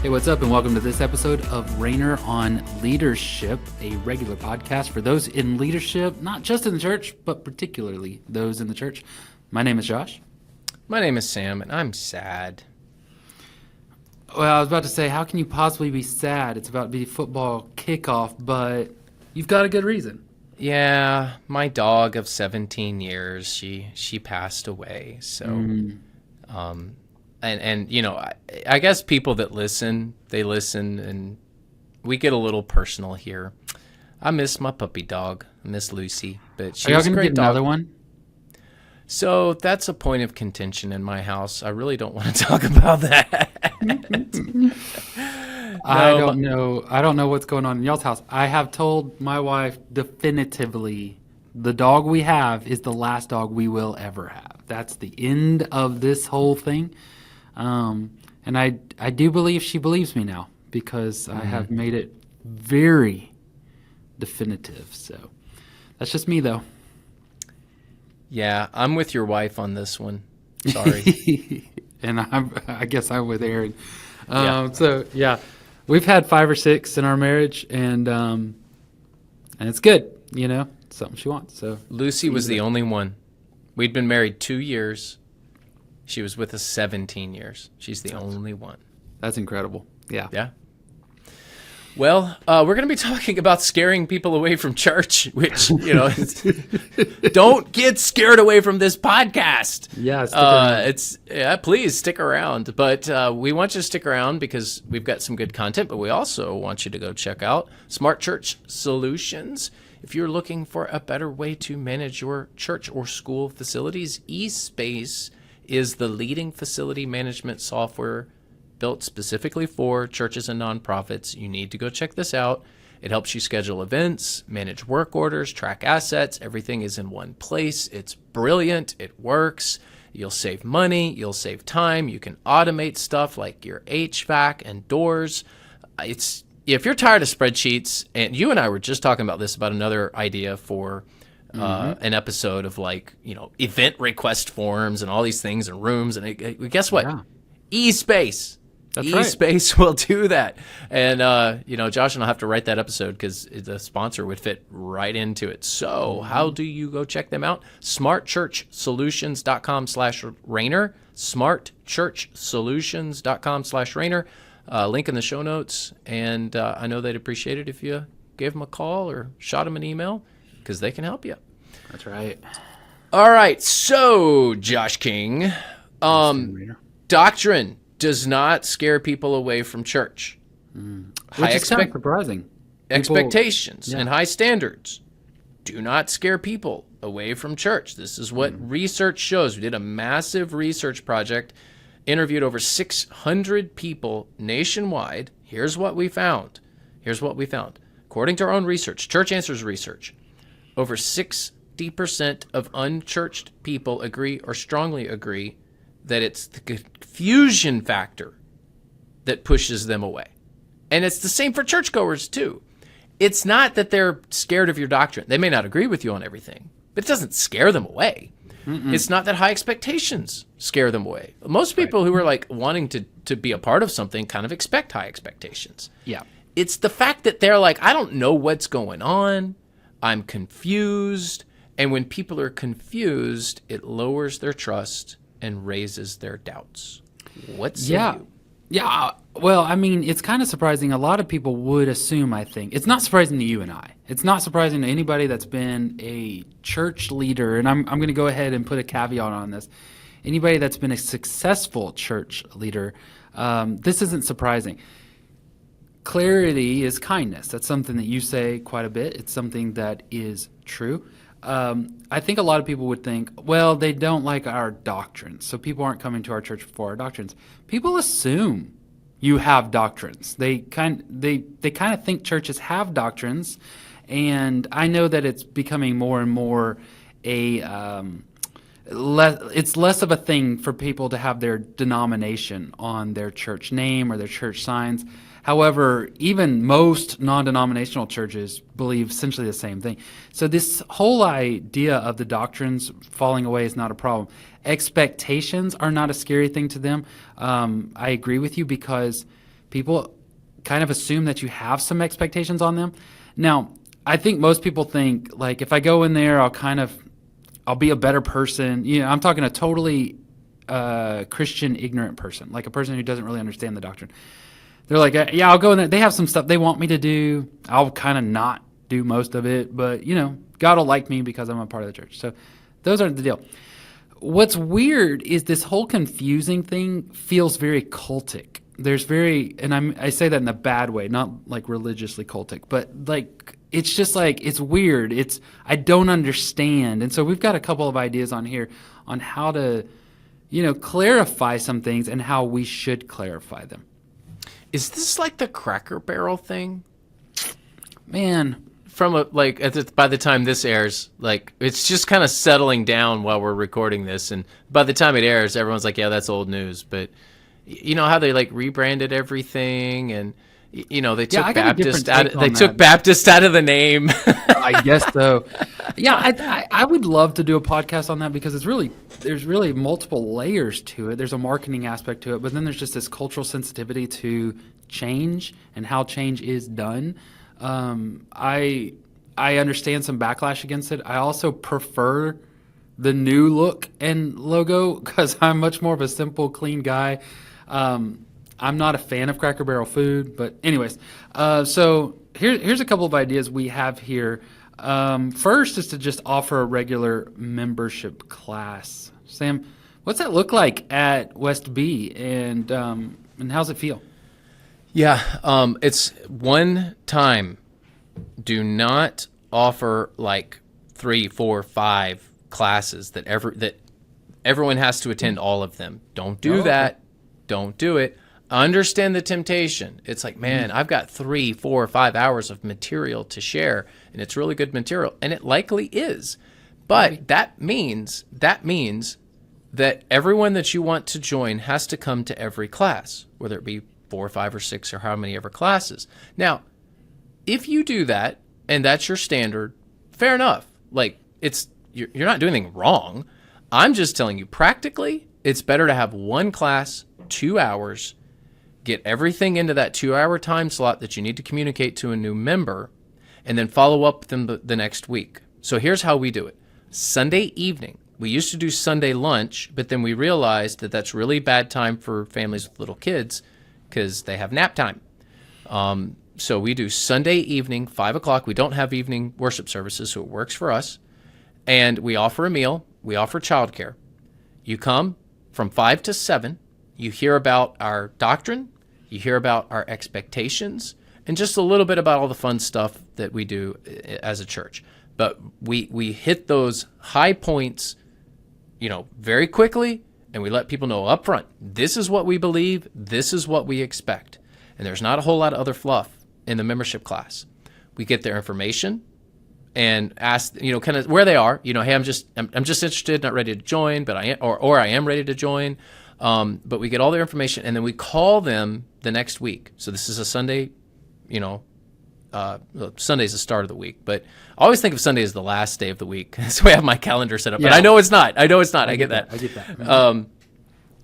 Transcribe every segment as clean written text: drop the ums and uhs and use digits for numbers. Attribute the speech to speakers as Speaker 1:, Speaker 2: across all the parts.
Speaker 1: Hey, what's up, and welcome to this episode of Rainer on Leadership, a regular podcast for those in leadership, not just in the church, but particularly those in the church. My name is Josh.
Speaker 2: My name is Sam, and I'm sad.
Speaker 1: Well, I was about to say, how can you possibly be sad? It's about to be football kickoff, but you've got a good reason.
Speaker 2: Yeah, my dog of 17 years, she passed away. So, and you know, I guess people that listen, they listen, and we get a little personal here. I miss my puppy dog. I miss Lucy, but she was a great dog.
Speaker 1: Another one?
Speaker 2: So that's a point of contention in my house. I really don't want to talk about that.
Speaker 1: I don't know what's going on in y'all's house. I have told my wife definitively the dog we have is the last dog we will ever have. That's the end of this whole thing. And I do believe she believes me now because I have made it very definitive. So that's just me, though.
Speaker 2: Yeah, I'm with your wife on this one. Sorry.
Speaker 1: And I guess I'm with Aaron.
Speaker 2: Yeah.
Speaker 1: So, yeah, we've had 5 or 6 in our marriage, and it's good, you know, it's something she wants. So
Speaker 2: Lucy was the only one. We'd been married 2 years. She was with us 17 years. She's the only one.
Speaker 1: That's incredible. Yeah.
Speaker 2: Yeah. Well, we're going to be talking about scaring people away from church, which, you know, don't get scared away from this podcast.
Speaker 1: Yeah,
Speaker 2: please stick around. But we want you to stick around because we've got some good content, but we also want you to go check out Smart Church Solutions. If you're looking for a better way to manage your church or school facilities, eSpace is the leading facility management software built specifically for churches and nonprofits. You need to go check this out. It helps you schedule events, manage work orders, track assets. Everything is in one place. It's brilliant. It works. You'll save money. You'll save time. You can automate stuff like your HVAC and doors. If you're tired of spreadsheets, and you and I were just talking about this, about another idea for an episode of, like, you know, event request forms and all these things and rooms. And guess what?
Speaker 1: Yeah.
Speaker 2: eSpace.
Speaker 1: That's
Speaker 2: eSpace will do that. And, you know, Josh and I'll have to write that episode because the sponsor would fit right into it. So how do you go check them out? smartchurchsolutions.com/Rainer. smartchurchsolutions.com/Rainer. Link in the show notes. And I know they'd appreciate it if you gave them a call or shot them an email because they can help you.
Speaker 1: That's right.
Speaker 2: All right. So, Josh King, Doctrine does not scare people away from church.
Speaker 1: Which is kind of surprising.
Speaker 2: Expectations and high standards do not scare people away from church. This is what research shows. We did a massive research project, interviewed over 600 people nationwide. Here's what we found. According to our own research, Church Answers research, over 60% of unchurched people agree or strongly agree that it's the confusion factor that pushes them away. And it's the same for churchgoers, too. It's not that they're scared of your doctrine. They may not agree with you on everything, but it doesn't scare them away. It's not that high expectations scare them away. Most people who are, like, wanting to be a part of something kind of expect high expectations.
Speaker 1: Yeah.
Speaker 2: It's the fact that they're like, I don't know what's going on. I'm confused. And when people are confused, it lowers their trust and raises their doubts. What say you?
Speaker 1: Yeah. Well, I mean, it's kind of surprising. A lot of people would assume, I think. It's not surprising to you and I. It's not surprising to anybody that's been a church leader. And I'm going to go ahead and put a caveat on this. Anybody that's been a successful church leader, this isn't surprising. Clarity is kindness. That's something that you say quite a bit. It's something that is true. I think a lot of people would think, well, they don't like our doctrines, so people aren't coming to our church for our doctrines. People assume you have doctrines. They kind of think churches have doctrines, and I know that it's becoming more and more it's less of a thing for people to have their denomination on their church name or their church signs. However, even most non-denominational churches believe essentially the same thing. So this whole idea of the doctrines falling away is not a problem. Expectations are not a scary thing to them. I agree with you because people kind of assume that you have some expectations on them. Now, I think most people think, like, if I go in there, I'll be a better person. I'm talking a totally Christian ignorant person, like a person who doesn't really understand the doctrine. They're like, yeah, I'll go in there. They have some stuff they want me to do. I'll kind of not do most of it, but God will like me because I'm a part of the church. So those aren't the deal. What's weird is this whole confusing thing feels very cultic. I say that in a bad way, not like religiously cultic, but like it's just like it's weird. I don't understand, and so we've got a couple of ideas on here on how to, clarify some things and how we should clarify them.
Speaker 2: Is this like the Cracker Barrel thing?
Speaker 1: Man,
Speaker 2: by the time this airs, like it's just kind of settling down while we're recording this, and by the time it airs, everyone's like, "Yeah, that's old news." But you know how they like rebranded everything, and they took Baptist out. They took Baptist out of the name.
Speaker 1: I guess so. Yeah, I would love to do a podcast on that because there's really multiple layers to it. There's a marketing aspect to it, but then there's just this cultural sensitivity to change and how change is done. I understand some backlash against it. I also prefer the new look and logo because I'm much more of a simple, clean guy. I'm not a fan of Cracker Barrel food, but anyways, so here's a couple of ideas we have here. First is to just offer a regular membership class. Sam, what's that look like at West B, and how's it feel?
Speaker 2: Yeah, it's one time. Do not offer like 3, 4, 5 classes that everyone has to attend all of them. Don't do that. Don't do it. Understand the temptation. It's like, man, I've got 3, 4, 5 hours of material to share, and it's really good material, and it likely is. But that means that everyone that you want to join has to come to every class, whether it be 4, 5, or 6, or how many ever classes. Now, if you do that and that's your standard, fair enough. Like you're not doing anything wrong. I'm just telling you, practically, it's better to have one class, 2 hours, get everything into that 2-hour time slot that you need to communicate to a new member, and then follow up with them the next week. So here's how we do it. Sunday evening. We used to do Sunday lunch, but then we realized that that's really bad time for families with little kids because they have nap time. So we do Sunday evening, 5 o'clock. We don't have evening worship services, so it works for us. And we offer a meal. We offer childcare. You come from 5 to 7. You hear about our doctrine. You hear about our expectations, and just a little bit about all the fun stuff that we do as a church. But we hit those high points, very quickly, and we let people know up front, this is what we believe, this is what we expect. And there's not a whole lot of other fluff in the membership class. We get their information and ask, kind of where they are. Hey, I'm just interested, not ready to join, but I am, or I am ready to join. But we get all their information, and then we call them the next week. So this is a Sunday, Sunday's the start of the week, but I always think of Sunday as the last day of the week. That's the way I have my calendar set up. Yeah. But I know it's not. I get that.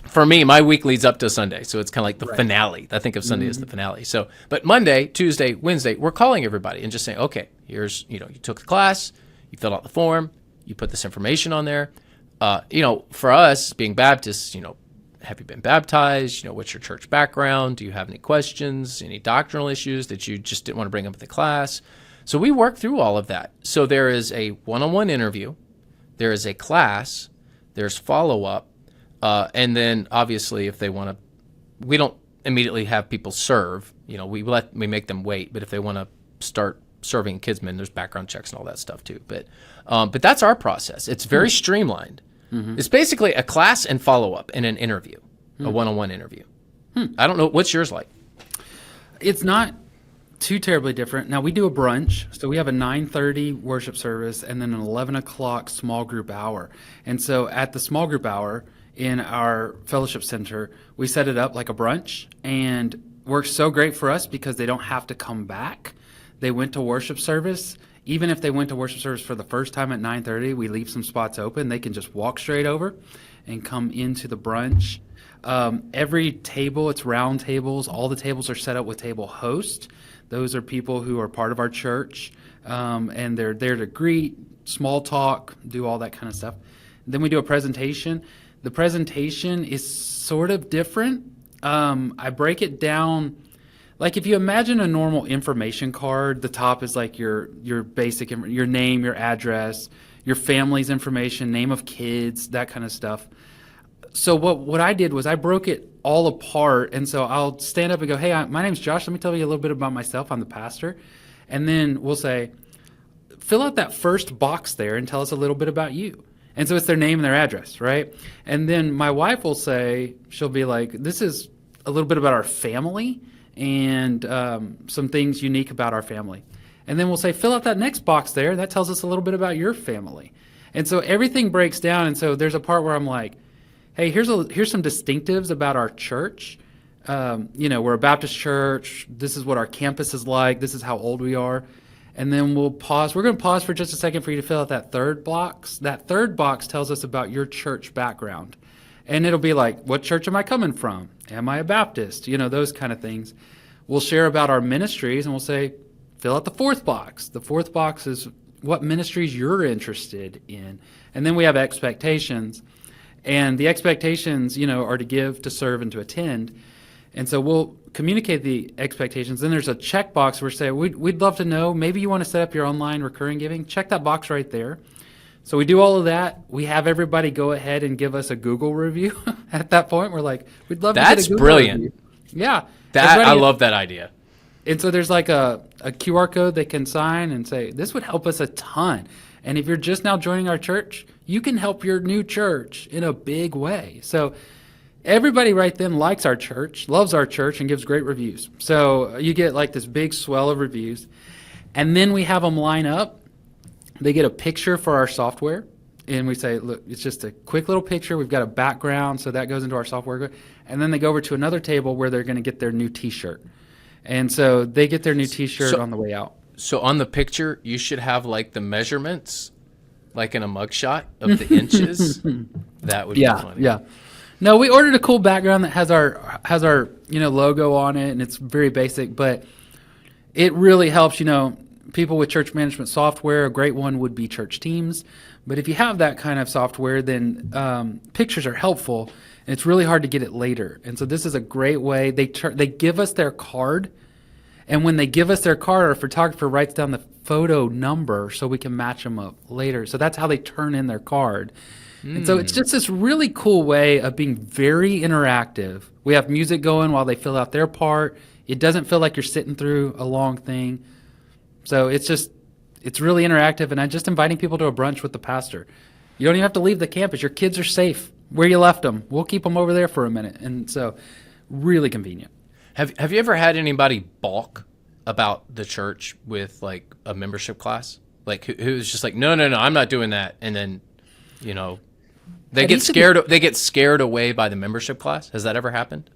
Speaker 2: For me, my week leads up to Sunday, so it's kind of like the finale. I think of Sunday as the finale. So, but Monday, Tuesday, Wednesday, we're calling everybody and just saying, okay, here's, you took the class, you filled out the form, you put this information on there. For us being Baptists, have you been baptized? What's your church background? Do you have any questions, any doctrinal issues that you just didn't want to bring up at the class? So we work through all of that. So there is a one-on-one interview, there is a class, there's follow-up, and then obviously if they want to, we don't immediately have people serve. We make them wait, but if they want to start serving kidsmen, there's background checks and all that stuff too. But that's our process. It's very streamlined. Mm-hmm. It's basically a class and follow-up and an interview, a one-on-one interview. I don't know. What's yours like?
Speaker 1: It's not too terribly different. Now, we do a brunch. So we have a 9:30 worship service and then an 11 o'clock small group hour. And so at the small group hour in our fellowship center, we set it up like a brunch, and works so great for us because they don't have to come back. They went to worship service. Even if they went to worship service for the first time at 9:30, we leave some spots open. They can just walk straight over and come into the brunch. Every table, it's round tables. All the tables are set up with table host. Those are people who are part of our church, and they're there to greet, small talk, do all that kind of stuff. Then we do a presentation. The presentation is sort of different. I break it down. Like if you imagine a normal information card, the top is like your basic, your name, your address, your family's information, name of kids, that kind of stuff. So what I did was I broke it all apart, and so I'll stand up and go, hey, my name's Josh. Let me tell you a little bit about myself. I'm the pastor. And then we'll say, fill out that first box there and tell us a little bit about you. And so it's their name and their address, right? And then my wife will say, she'll be like, this is a little bit about our family and some things unique about our family. And then we'll say, fill out that next box there. That tells us a little bit about your family. And so everything breaks down. And so there's a part where I'm like, hey, here's some distinctives about our church. We're a Baptist church. This is what our campus is like. This is how old we are. And then we'll pause. We're going to pause for just a second for you to fill out that third box. That third box tells us about your church background. And it'll be like, what church am I coming from? Am I a Baptist? Those kind of things. We'll share about our ministries, and we'll say, fill out the fourth box. The fourth box is what ministries you're interested in. And then we have expectations. And the expectations, are to give, to serve, and to attend. And so we'll communicate the expectations. Then there's a checkbox where we say, we'd love to know, maybe you want to set up your online recurring giving. Check that box right there. So we do all of that. We have everybody go ahead and give us a Google review. At that point, we're like, we'd love to get a Google
Speaker 2: brilliant.
Speaker 1: review. Yeah.
Speaker 2: I love that idea.
Speaker 1: And so there's like a QR code they can sign and say, this would help us a ton. And if you're just now joining our church, you can help your new church in a big way. So everybody right then likes our church, loves our church, and gives great reviews. So you get like this big swell of reviews. And then we have them line up. They get a picture for our software. And we say, look, it's just a quick little picture. We've got a background, so that goes into our software. And then they go over to another table where they're going to get their new T-shirt. And so they get their new T-shirt on the way out.
Speaker 2: So on the picture, you should have like the measurements, like in a mugshot of the inches. That would be funny. Yeah.
Speaker 1: No, we ordered a cool background that has our logo on it, and it's very basic, but it really helps. People with church management software. A great one would be Church Teams. But if you have that kind of software, then pictures are helpful, and it's really hard to get it later. And so this is a great way. They give us their card, and when they give us their card, our photographer writes down the photo number so we can match them up later. So that's how they turn in their card. And so it's just this really cool way of being very interactive. We have music going while they fill out their part. It doesn't feel like you're sitting through a long thing. So it's really interactive, and I'm just inviting people to a brunch with the pastor. You don't even have to leave the campus. Your kids are safe where you left them. We'll keep them over there for a minute. And so really convenient.
Speaker 2: Have you ever had anybody balk about the church with like a membership class? Like who's just like, no, I'm not doing that. And then, they get scared away by the membership class. Has that ever happened?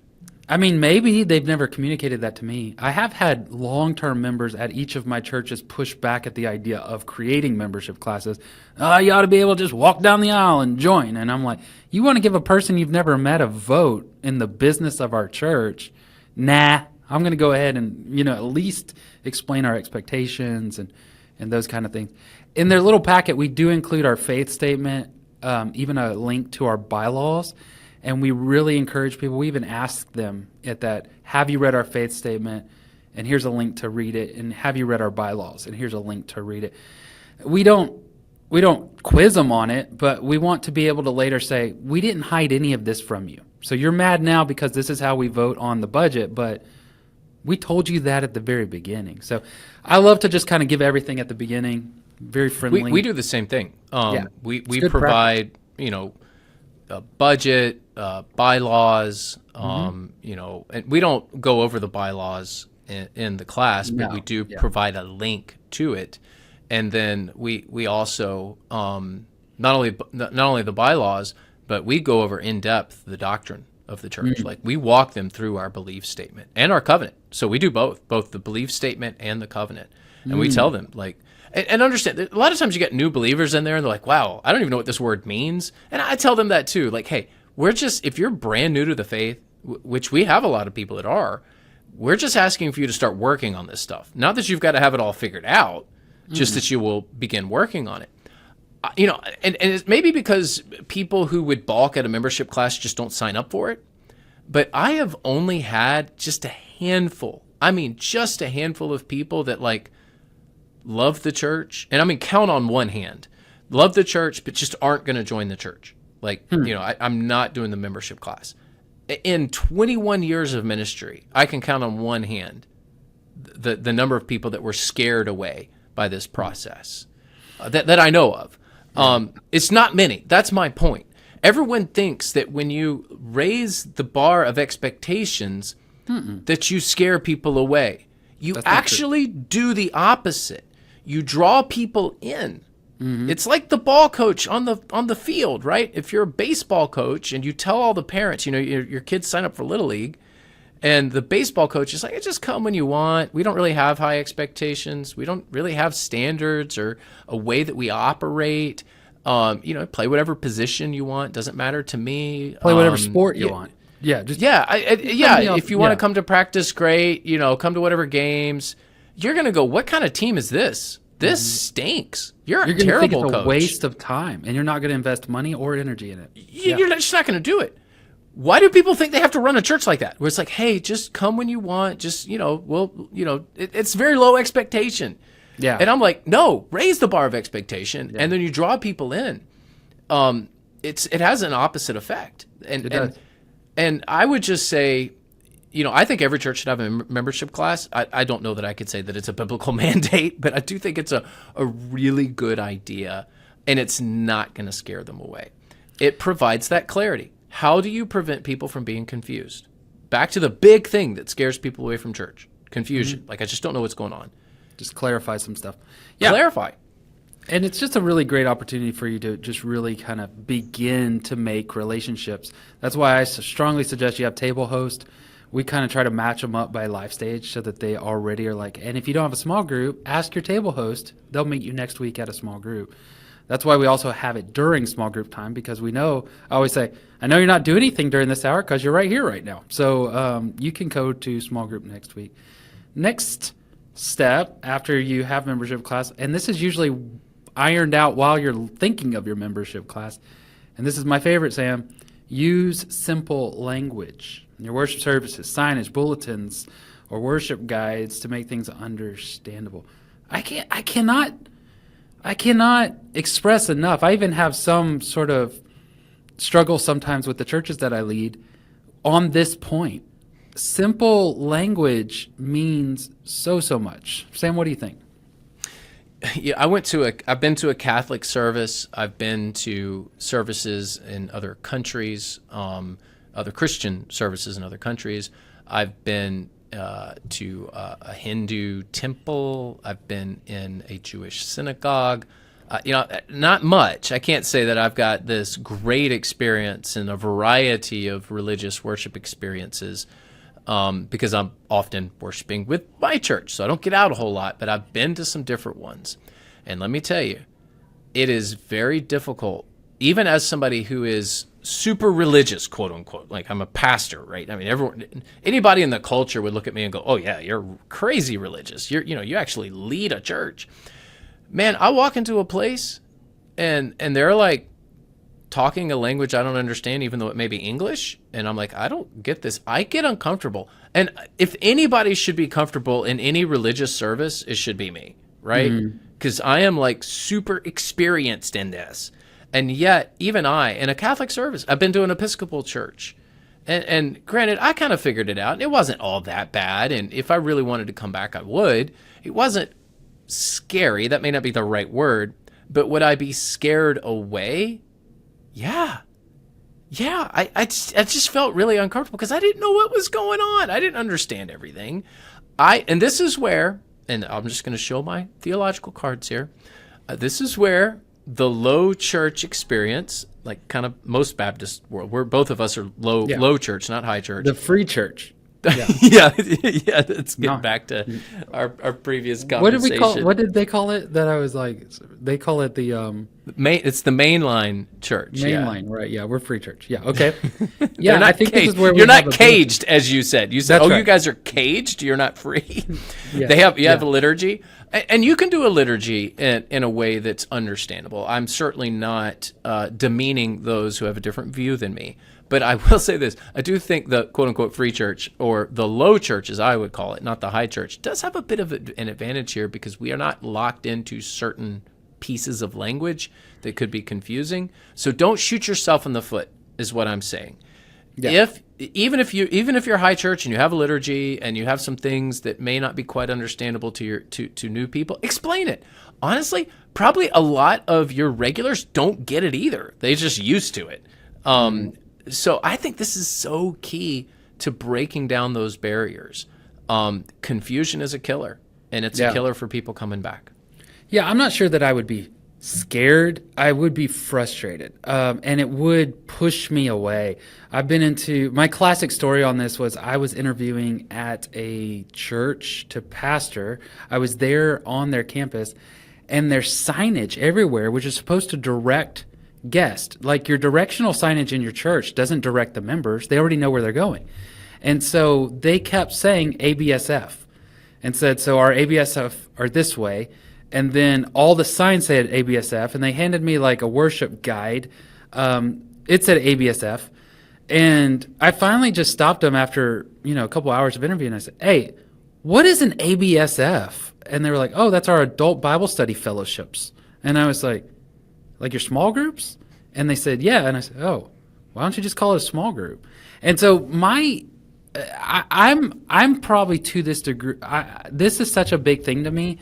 Speaker 1: I mean, maybe they've never communicated that to me. I have had long-term members at each of my churches push back at the idea of creating membership classes. You ought to be able to just walk down the aisle and join. And I'm like, you want to give a person you've never met a vote in the business of our church? Nah, I'm going to go ahead and, at least explain our expectations and those kind of things. In their little packet, we do include our faith statement, even a link to our bylaws. And we really encourage people. We even ask them at that, have you read our faith statement? And here's a link to read it. And have you read our bylaws? And here's a link to read it. We don't quiz them on it, but we want to be able to later say, we didn't hide any of this from you. So you're mad now because this is how we vote on the budget, but we told you that at the very beginning. So I love to just kind of give everything at the beginning, very friendly.
Speaker 2: We do the same thing. We provide, a budget, bylaws, and we don't go over the bylaws in the class, but we do provide a link to it. And then we also, not only the bylaws, but we go over in depth the doctrine of the church. Like we walk them through our belief statement and our covenant. So we do both the belief statement and the covenant. And we tell them And understand, a lot of times you get new believers in there and they're like, wow, I don't even know what this word means. And I tell them that too. Like, hey, if you're brand new to the faith, which we have a lot of people that are, we're just asking for you to start working on this stuff. Not that you've got to have it all figured out, just that you will begin working on it. And it's maybe because people who would balk at a membership class just don't sign up for it. But I have only had just a handful of people that like love the church. And I mean, count on one hand, love the church, but just aren't going to join the church. Like, I'm not doing the membership class. In 21 years of ministry, I can count on one hand the number of people that were scared away by this process that I know of. It's not many. That's my point. Everyone thinks that when you raise the bar of expectations, that you scare people away. You actually do the opposite. You draw people in. It's like the ball coach on the field, right? If you're a baseball coach and you tell all the parents, your kids sign up for Little League, and the baseball coach is like, just come when you want. We don't really have high expectations. We don't really have standards or a way that we operate. Play whatever position you want. Doesn't matter to me.
Speaker 1: Play whatever sport you want. Yeah.
Speaker 2: If you want to come to practice, great. Come to whatever games. You're going to go, what kind of team is this? This stinks. You're a terrible
Speaker 1: coach. It's
Speaker 2: coach.
Speaker 1: A waste of time, and you're not going to invest money or energy in it.
Speaker 2: You're just not going to do it. Why do people think they have to run a church like that? Where it's like, hey, just come when you want. Just, it's very low expectation.
Speaker 1: Yeah.
Speaker 2: And I'm like, no, raise the bar of expectation, and then you draw people in. It has an opposite effect.
Speaker 1: It does.
Speaker 2: And I would just say, I think every church should have a membership class. I don't know that I could say that it's a biblical mandate, but I do think it's a really good idea, and it's not going to scare them away. It provides that clarity. How do you prevent people from being confused? Back to the big thing that scares people away from church, confusion. Like, I just don't know what's going on.
Speaker 1: Just clarify some stuff. Yeah.
Speaker 2: Clarify.
Speaker 1: And it's just a really great opportunity for you to just really kind of begin to make relationships. That's why I strongly suggest you have table host. We kind of try to match them up by life stage so that they already are like, and if you don't have a small group, ask your table host. They'll meet you next week at a small group. That's why we also have it during small group time, because we know, I always say, I know you're not doing anything during this hour because you're right here right now. So you can go to small group next week. Next step after you have membership class, and this is usually ironed out while you're thinking of your membership class, and this is my favorite, Sam, use simple language. Your worship services, signage, bulletins, or worship guides to make things understandable. I cannot express enough. I even have some sort of struggle sometimes with the churches that I lead on this point. Simple language means so much. Sam, what do you think?
Speaker 2: Yeah, I've been to a Catholic service. I've been to services in other countries, other Christian services in other countries. I've been to a Hindu temple. I've been in a Jewish synagogue. Not much. I can't say that I've got this great experience in a variety of religious worship experiences, because I'm often worshiping with my church, so I don't get out a whole lot, but I've been to some different ones. And let me tell you, it is very difficult, even as somebody who is super religious, quote unquote, like I'm a pastor, right? I mean, anybody in the culture would look at me and go, oh yeah, you're crazy religious. You actually lead a church. Man, I walk into a place and they're like talking a language I don't understand, even though it may be English. And I'm like, I don't get this. I get uncomfortable. And if anybody should be comfortable in any religious service, it should be me, right? Because I am like super experienced in this. And yet, even I, in a Catholic service, I've been to an Episcopal church. And granted, I kind of figured it out. It wasn't all that bad. And if I really wanted to come back, I would. It wasn't scary. That may not be the right word. But would I be scared away? Yeah. I just felt really uncomfortable because I didn't know what was going on. I didn't understand everything. And this is where, and I'm just going to show my theological cards here. This is where the low church experience, like kind of most Baptist world, where both of us are low church, not high church.
Speaker 1: The free church.
Speaker 2: Yeah, yeah. Let's get
Speaker 1: No.
Speaker 2: back to our previous
Speaker 1: What did we
Speaker 2: conversation.
Speaker 1: call? What did they call it? That I was like, they call it the
Speaker 2: It's the mainline church.
Speaker 1: main
Speaker 2: Yeah.
Speaker 1: line, right? Yeah, we're free church. Yeah, okay.
Speaker 2: They're
Speaker 1: Yeah,
Speaker 2: not
Speaker 1: I think
Speaker 2: caged.
Speaker 1: this is where
Speaker 2: You're
Speaker 1: we have
Speaker 2: not
Speaker 1: a bit of-
Speaker 2: caged, as you said. You said,
Speaker 1: That's
Speaker 2: "Oh, you
Speaker 1: right.
Speaker 2: guys are caged. You're not free."
Speaker 1: Yes,
Speaker 2: They have you have
Speaker 1: yeah.
Speaker 2: a liturgy, and you can do a liturgy in a way that's understandable. I'm certainly not demeaning those who have a different view than me, but I will say this: I do think the quote unquote free church, or the low church, as I would call it, not the high church, does have a bit of an advantage here because we are not locked into certain pieces of language that could be confusing. So don't shoot yourself in the foot, is what I'm saying.
Speaker 1: Yeah.
Speaker 2: Even if you're high church and you have a liturgy and you have some things that may not be quite understandable to new people, explain it. Honestly, probably a lot of your regulars don't get it either. They're just used to it. So I think this is so key to breaking down those barriers. Confusion is a killer, and it's a killer for people coming back.
Speaker 1: Yeah, I'm not sure that I would be scared. I would be frustrated, and it would push me away. I've been into my classic story on this was I was interviewing at a church to pastor. I was there on their campus, and there's signage everywhere, which is supposed to direct guests. Like your directional signage in your church doesn't direct the members; they already know where they're going. And so they kept saying ABSF, and said, "So our ABSF are this way." And then all the signs said ABSF, and they handed me like a worship guide. It said ABSF, and I finally just stopped them after a couple hours of interview, and I said, "Hey, what is an ABSF?" And they were like, "Oh, that's our adult Bible study fellowships." And I was like your small groups? And they said, "Yeah." And I said, "Oh, why don't you just call it a small group?" And so I'm probably to this degree. This is such a big thing to me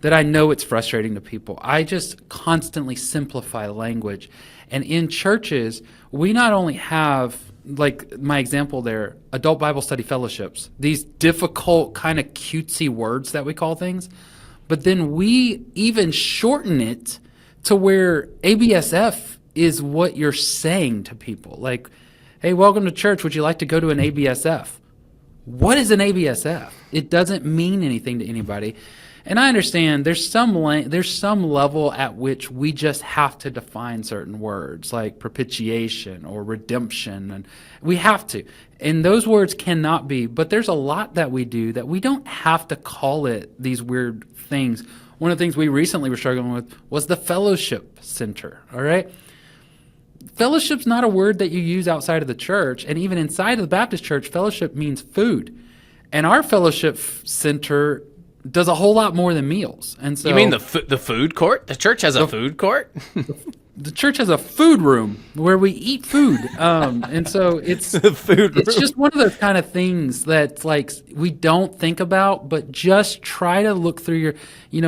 Speaker 1: that I know it's frustrating to people. I just constantly simplify language. And in churches, we not only have, like my example there, adult Bible study fellowships, these difficult kind of cutesy words that we call things, but then we even shorten it to where ABSF is what you're saying to people. Like, "Hey, welcome to church. Would you like to go to an ABSF?" What is an ABSF? It doesn't mean anything to anybody. And I understand there's some level at which we just have to define certain words like propitiation or redemption, and we have to. And those words cannot be, but there's a lot that we do that we don't have to call it these weird things. One of the things we recently were struggling with was the fellowship center, all right? Fellowship's not a word that you use outside of the church, and even inside of the Baptist church, fellowship means food. And our fellowship center does a whole lot more than meals. And so
Speaker 2: You mean the food court? The church has a food court?
Speaker 1: the church has a food room where we eat food. And so it's
Speaker 2: The food
Speaker 1: it's
Speaker 2: room.
Speaker 1: just one of those kind of things that like we don't think about, but just try to look through your,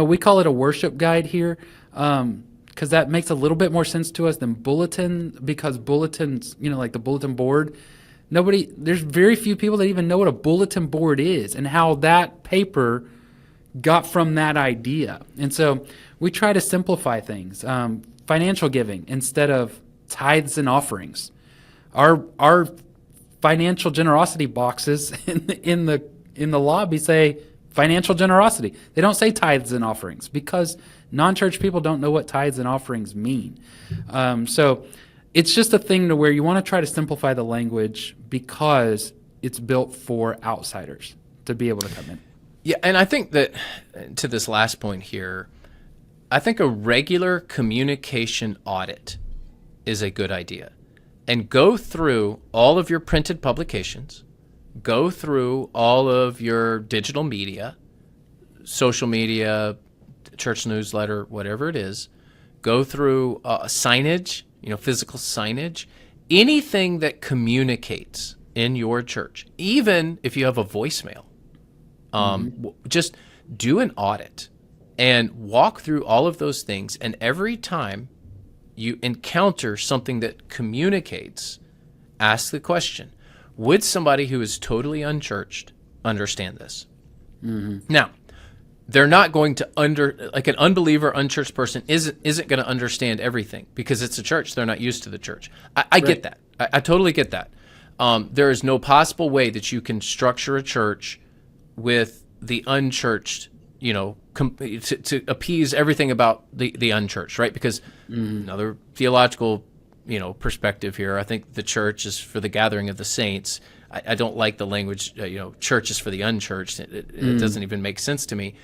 Speaker 1: we call it a worship guide here. Because that makes a little bit more sense to us than bulletin, because bulletins, like the bulletin board, there's very few people that even know what a bulletin board is and how that paper got from that idea. And so we try to simplify things. Financial giving instead of tithes and offerings. Our financial generosity boxes in the lobby say financial generosity. They don't say tithes and offerings because non-church people don't know what tithes and offerings mean. So it's just a thing to where you want to try to simplify the language because it's built for outsiders to be able to come in.
Speaker 2: Yeah, and I think that to this last point here, I think a regular communication audit is a good idea. And go through all of your printed publications, go through all of your digital media, social media, church newsletter, whatever it is, go through signage, physical signage, anything that communicates in your church, even if you have a voicemail. Just do an audit and walk through all of those things. And every time you encounter something that communicates, ask the question, would somebody who is totally unchurched understand this? Now, they're not going to like an unbeliever, unchurched person isn't going to understand everything because it's a church. They're not used to the church. I get that. I totally get that. There is no possible way that you can structure a church with the unchurched, to appease everything about the unchurched, right? Because another theological, perspective here, I think the church is for the gathering of the saints. I don't like the language, church is for the unchurched. It doesn't even make sense to me.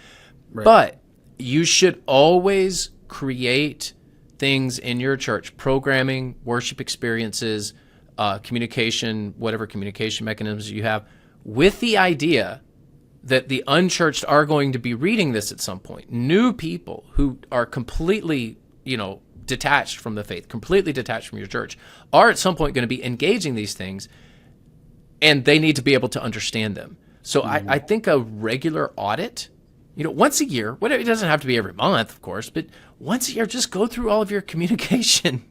Speaker 1: Right.
Speaker 2: But you should always create things in your church, programming, worship experiences, communication, whatever communication mechanisms you have, with the idea that the unchurched are going to be reading this at some point. New people who are completely, detached from the faith, completely detached from your church, are at some point going to be engaging these things, and they need to be able to understand them. So I think a regular audit, once a year, whatever, it doesn't have to be every month, of course, but once a year, just go through all of your communication,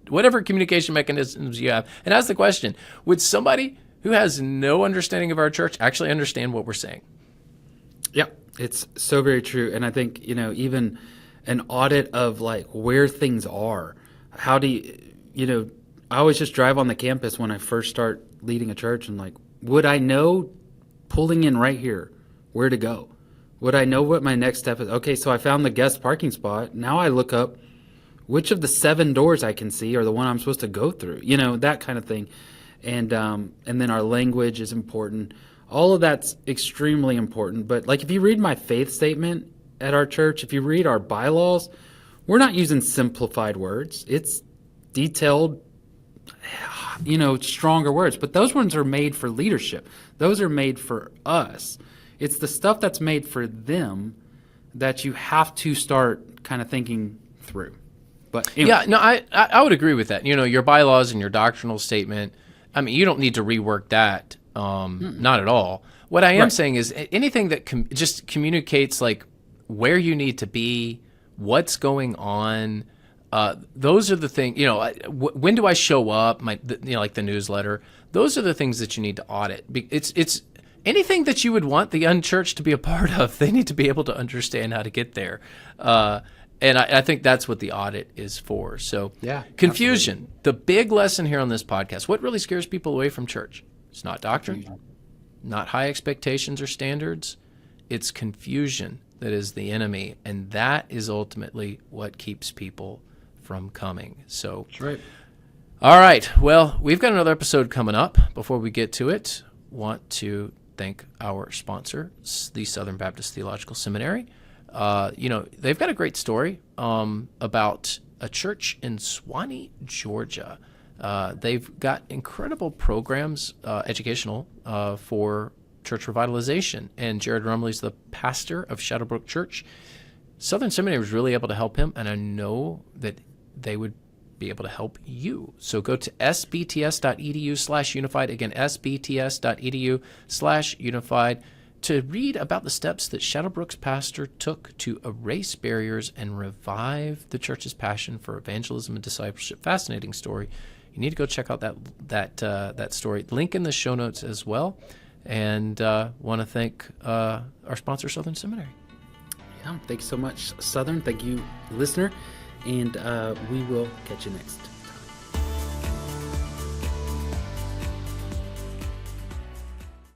Speaker 2: whatever communication mechanisms you have, and ask the question, would somebody who has no understanding of our church actually understand what we're saying?
Speaker 1: Yeah, it's so very true. And I think, even an audit of like where things are. How do you, I always just drive on the campus when I first start leading a church and like, would I know pulling in right here where to go? Would I know what my next step is? Okay, so I found the guest parking spot. Now I look up which of the 7 doors I can see are the one I'm supposed to go through, that kind of thing. And then our language is important. All of that's extremely important. But like if you read my faith statement at our church, if you read our bylaws, we're not using simplified words. It's detailed, stronger words. But those ones are made for leadership. Those are made for us. It's the stuff that's made for them that you have to start kind of thinking through. But anyway.
Speaker 2: Yeah, no, I would agree with that. Your bylaws and your doctrinal statement, I mean, you don't need to rework that, not at all. What I am saying is anything that just communicates like where you need to be, what's going on. Those are the things. When do I show up? Like the newsletter. Those are the things that you need to audit. It's anything that you would want the unchurched to be a part of. They need to be able to understand how to get there. And I think that's what the audit is for. So
Speaker 1: yeah,
Speaker 2: confusion,
Speaker 1: absolutely.
Speaker 2: The big lesson here on this podcast, what really scares people away from church? It's not doctrine, not high expectations or standards. It's confusion that is the enemy. And that is ultimately what keeps people from coming. So,
Speaker 1: That's right.
Speaker 2: All right. Well, we've got another episode coming up. Before we get to it, want to thank our sponsor, the Southern Baptist Theological Seminary. They've got a great story about a church in Suwanee, Georgia. They've got incredible programs, educational, for church revitalization. And Jared Rumley's the pastor of Shadowbrook Church. Southern Seminary was really able to help him, and I know that they would be able to help you. So go to sbts.edu/unified. Again, sbts.edu/unified. to read about the steps that Shadowbrook's pastor took to erase barriers and revive the church's passion for evangelism and discipleship. Fascinating story. You need to go check out that story. Link in the show notes as well. And want to thank our sponsor, Southern Seminary.
Speaker 1: Yeah, thanks so much, Southern. Thank you, listener. And we will catch you next.